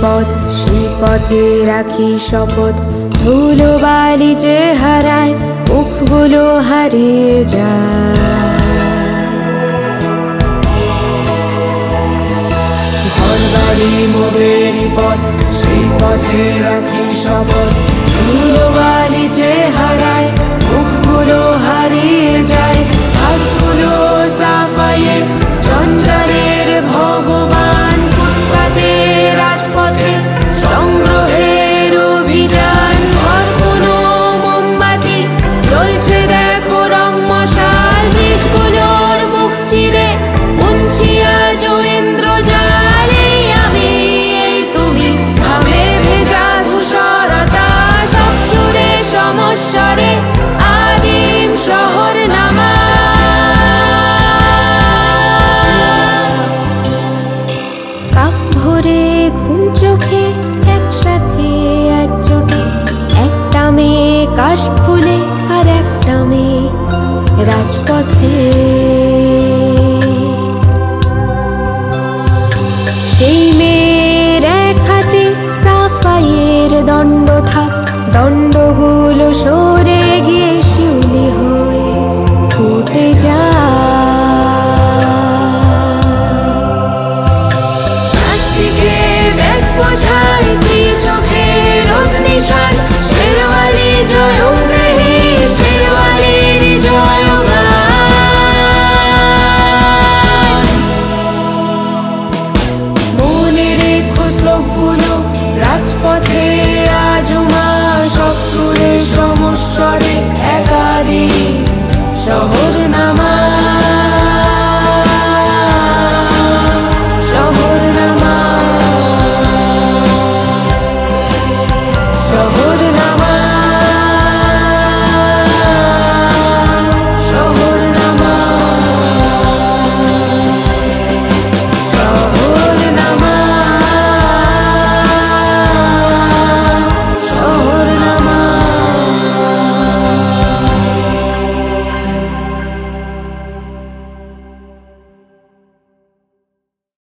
পথ, সেই পথে রাখি শপথ। ধুলো বালি যে হারায়, মুখগুলো হারিয়ে যায়। ঘর বাড়ি মোদেরই পথ, সেই পথে রাখি শপথ। ধুলো বালি যে হারায়, মুখগুলো হারিয়ে যায়। হাতগুলো সাফাইয়ে জঞ্জালের ভগবান, ফুটপাতে রাজপথে সংগ্রহের অভিযান। ঘরগুলো মোমবাতি জ্বলছে দেখো রং মশাল, বৃক্ষগুলোর মুখ চিরে মুনছি আজ ইন্দ্রজাল। এই আমি এই তুমি, ঘামে ভেজা ধূসরতা, সব সুরে সমস্বরে আদিম শহর নামা। কাপ ভরে ঘুম চোখে একসাথে একজোটে, একটা মেয়ে কাশ ফুলে আর একটা মেয়ে রাজপথে। সেই মেয়ের এক হাতে সাফাইয়ের দণ্ড থাক, দণ্ডগুলো সরে গিয়ে শিউলি হয়ে ফুটে যায়। প্লাস্টিকে ব্যাগ বোঝায় চোখের অগ্নিশান, শেরওয়ালি জয়গ্রহী শেরওয়ালির জয়গান। মনে রেখো শ্লোকগুলো, রাজপথে আজও মা, সব সুরে সমস্বরে একাধিক শহর নামা।